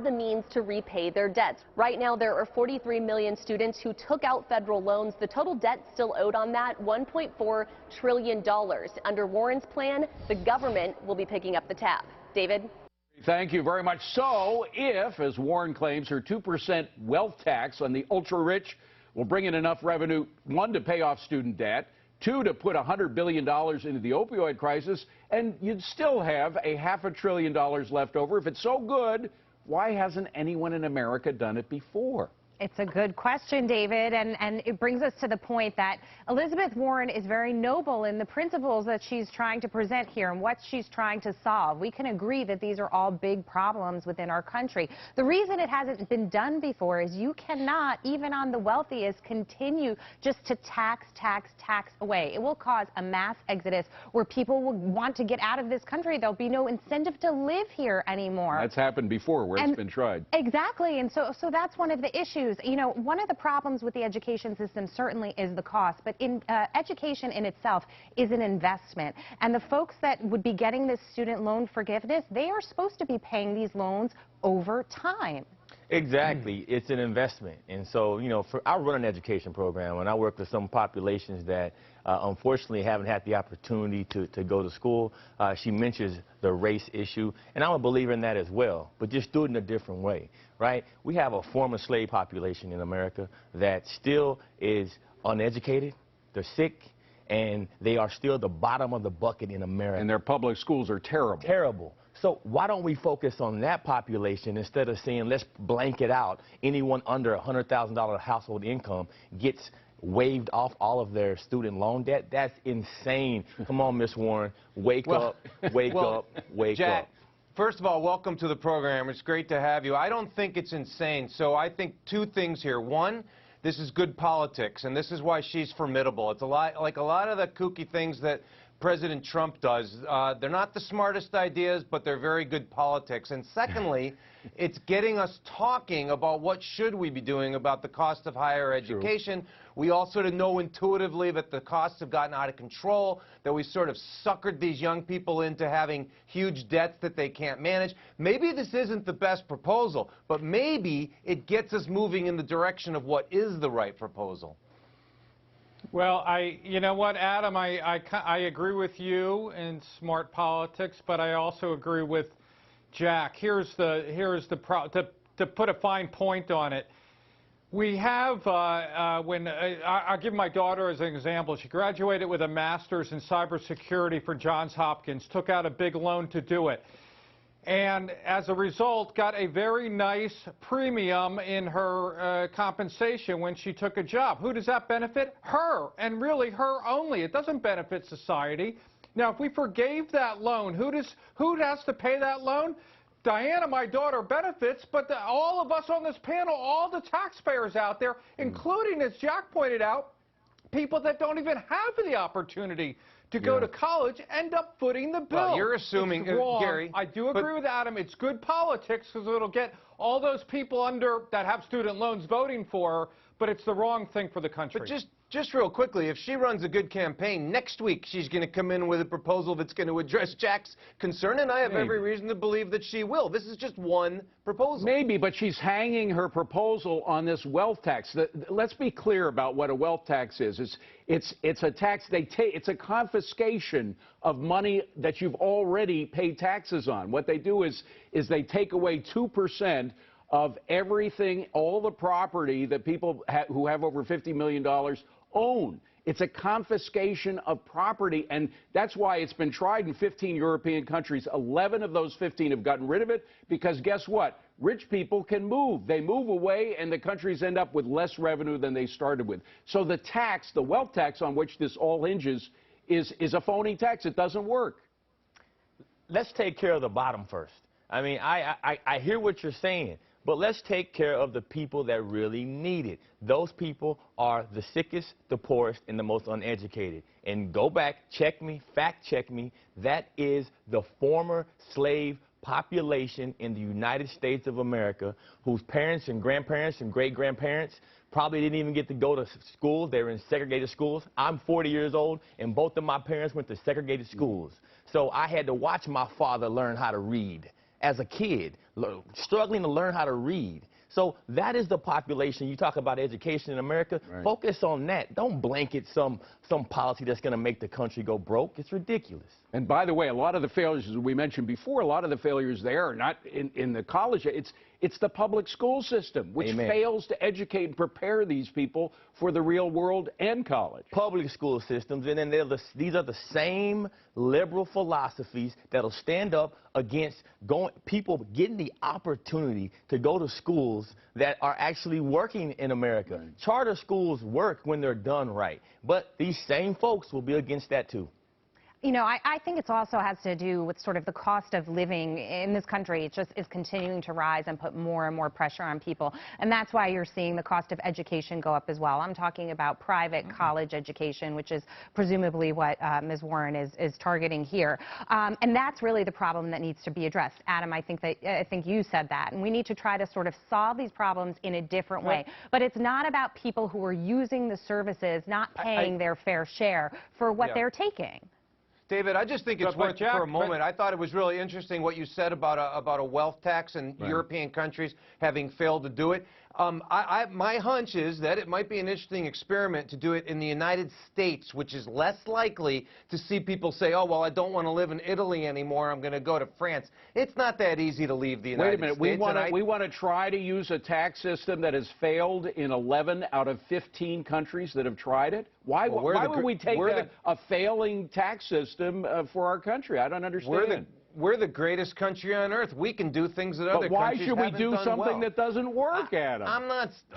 the means to repay their debts. Right now, there are 43 million students who took out federal loans. The total debt still owed on that, $1.4 trillion. Under Warren's plan, the government will be picking up the tab. David? Thank you very much. So if, as Warren claims, her 2% wealth tax on the ultra-rich will bring in enough revenue, one, to pay off student debt, two, to put $100 billion into the opioid crisis, and you'd still have a $500 billion left over. If it's so good, why hasn't anyone in America done it before? It's a good question, David, and it brings us to the point that Elizabeth Warren is very noble in the principles that she's trying to present here and what she's trying to solve. We can agree that these are all big problems within our country. The reason it hasn't been done before is you cannot, even on the wealthiest, continue just to tax away. It will cause a mass exodus where people will want to get out of this country. There'll be no incentive to live here anymore. That's happened before where it's been tried. Exactly, and so that's one of the issues. You know, one of the problems with the education system certainly is the cost, but education in itself is an investment. And the folks that would be getting this student loan forgiveness, they are supposed to be paying these loans over time. Exactly. It's an investment. And so, you know, I run an education program, and I work with some populations that unfortunately haven't had the opportunity to go to school. She mentions the race issue, and I'm a believer in that as well, but just do it in a different way, right? We have a former slave population in America that still is uneducated, they're sick, and they are still the bottom of the bucket in America. And their public schools are terrible. Terrible. So why don't we focus on that population instead of saying let's blanket out anyone under $100,000 household income gets waived off all of their student loan debt? That's insane. Come on, Miss Warren, wake up, wake up. Jack, first of all, welcome to the program. It's great to have you. I don't think it's insane. So I think two things here. One, this is good politics, and this is why she's formidable. It's a lot like a lot of the kooky things that President Trump does. They're not the smartest ideas, but they're very good politics. And secondly, it's getting us talking about what should we be doing about the cost of higher education. True. We all sort of know intuitively that the costs have gotten out of control, that we sort of suckered these young people into having huge debts that they can't manage. Maybe this isn't the best proposal, but maybe it gets us moving in the direction of what is the right proposal. Well, you know what, Adam, I agree with you in smart politics, but I also agree with Jack. Here's to put a fine point on it. We have, I'll give my daughter as an example. She graduated with a master's in cybersecurity for Johns Hopkins, took out a big loan to do it, and as a result got a very nice premium in her compensation when she took a job. Who does that benefit? Her, and really her only. It doesn't benefit society. Now, if we forgave that loan, who has to pay that loan? Diana, my daughter, benefits, but all of us on this panel, all the taxpayers out there, including, as Jack pointed out, people that don't even have the opportunity to go to college end up footing the bill. Well, you're assuming, Gary. I do agree with Adam. It's good politics because it'll get all those people that have student loans voting for her, but it's the wrong thing for the country. But just real quickly, if she runs a good campaign, next week she's going to come in with a proposal that's going to address Jack's concern, and I have every reason to believe that she will. This is just one proposal. Maybe, but she's hanging her proposal on this wealth tax. Let's be clear about what a wealth tax is. It's a tax they take. It's a confiscation of money that you've already paid taxes on. What they do is they take away 2% of everything, all the property that people who have over $50 million own. It's a confiscation of property, and that's why it's been tried in 15 European countries. 11 of those 15 have gotten rid of it because guess what? Rich people can move. They move away, and the countries end up with less revenue than they started with. So the tax, the wealth tax on which this all hinges, is a phony tax. It doesn't work. Let's take care of the bottom first. I mean, I hear what you're saying. But let's take care of the people that really need it. Those people are the sickest, the poorest, and the most uneducated. And go back, check me, fact check me. That is the former slave population in the United States of America whose parents and grandparents and great-grandparents probably didn't even get to go to school. They were in segregated schools. I'm 40 years old, and both of my parents went to segregated schools. So I had to watch my father learn how to read. as a kid, struggling to learn how to read. So that is the population. You talk about education in America. Right. Focus on that. Don't blanket some policy that's going to make the country go broke. It's ridiculous. And by the way, a lot of the failures, as we mentioned before, a lot of the failures there are not in the college. It's the public school system, which Amen. fails to educate and prepare these people for the real world and college. Public school systems, and then these are the same liberal philosophies that'll stand up against people getting the opportunity to go to schools that are actually working in America. Right. Charter schools work when they're done right, but these same folks will be against that too. You know, I think it also has to do with sort of the cost of living in this country. It just is continuing to rise and put more and more pressure on people. And that's why you're seeing the cost of education go up as well. I'm talking about private college education, which is presumably what Ms. Warren is targeting here. And that's really the problem that needs to be addressed. Adam, I think you said that. And we need to try to sort of solve these problems in a different way. But it's not about people who are using the services, not paying their fair share for what they're taking. David, I just think it's worth it for a moment. I thought it was really interesting what you said about a wealth tax and European countries having failed to do it. My hunch is that it might be an interesting experiment to do it in the United States, which is less likely to see people say, oh, well, I don't want to live in Italy anymore. I'm going to go to France. It's not that easy to leave the United States. Wait a minute. We want to try to use a tax system that has failed in 11 out of 15 countries that have tried it? Why would we take a failing tax system for our country? I don't understand. We're the greatest country on earth. We can do things that other countries haven't done well. But why should we do something that doesn't work, Adam?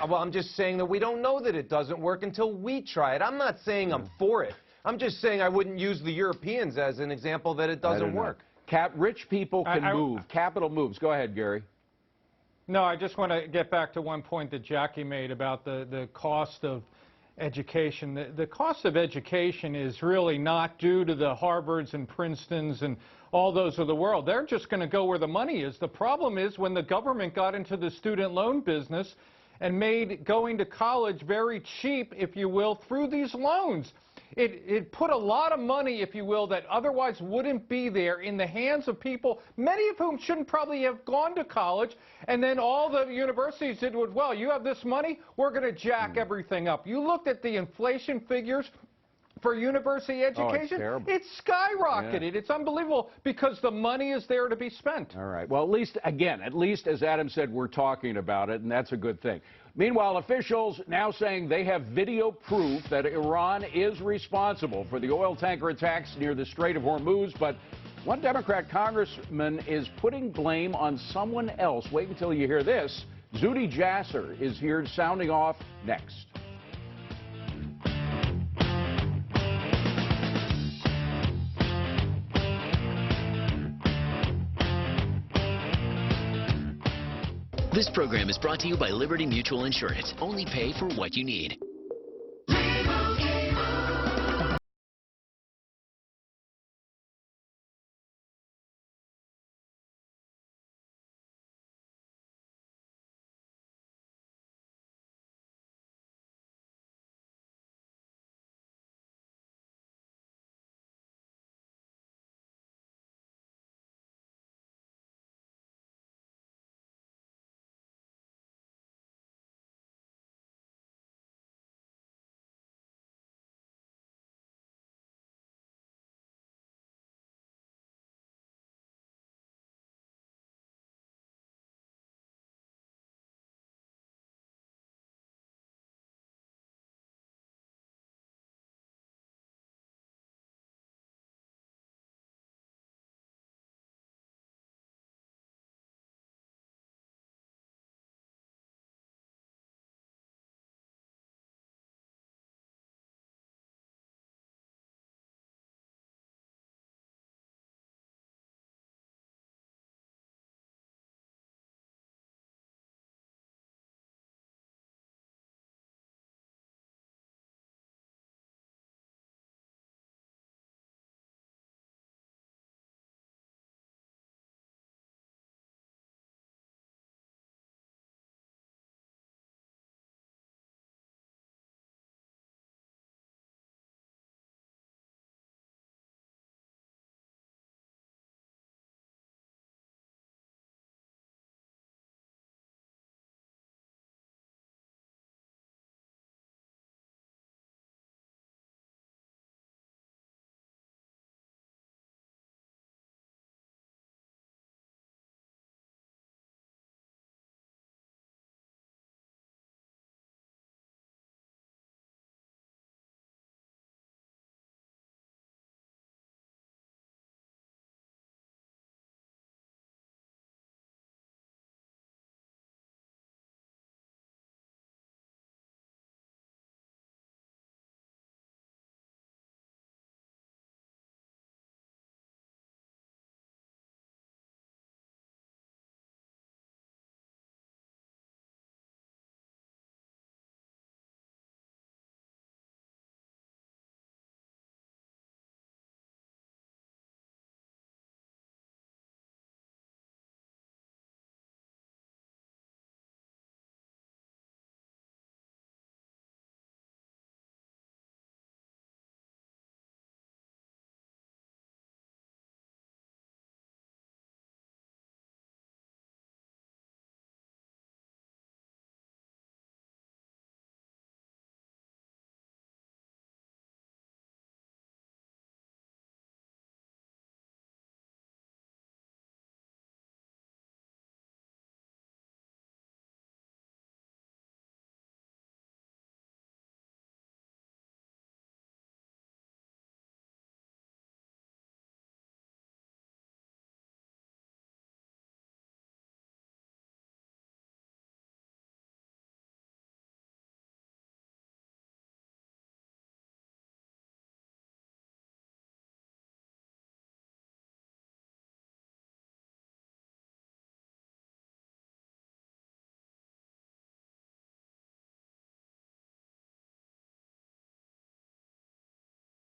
I'm just saying that we don't know that it doesn't work until we try it. I'm not saying I'm for it. I'm just saying I wouldn't use the Europeans as an example that it doesn't work. Rich people can move. Capital moves. Go ahead, Gary. No, I just want to get back to one point that Jackie made about the cost of education. The cost of education is really not due to the Harvards and Princetons and all those of the world. They're just going to go where the money is. The problem is when the government got into the student loan business and made going to college very cheap, if you will, through these loans. It put a lot of money, if you will, that otherwise wouldn't be there in the hands of people, many of whom shouldn't probably have gone to college, and then all the universities did was, well, you have this money, we're going to jack everything up. You looked at the inflation figures for university education, it's skyrocketed. Yeah. It's unbelievable because the money is there to be spent. All right. Well, at least as Adam said, we're talking about it, and that's a good thing. Meanwhile, officials now saying they have video proof that Iran is responsible for the oil tanker attacks near the Strait of Hormuz, but one Democrat congressman is putting blame on someone else. Wait until you hear this. Zuhdi Jasser is here sounding off next. This program is brought to you by Liberty Mutual Insurance. Only pay for what you need.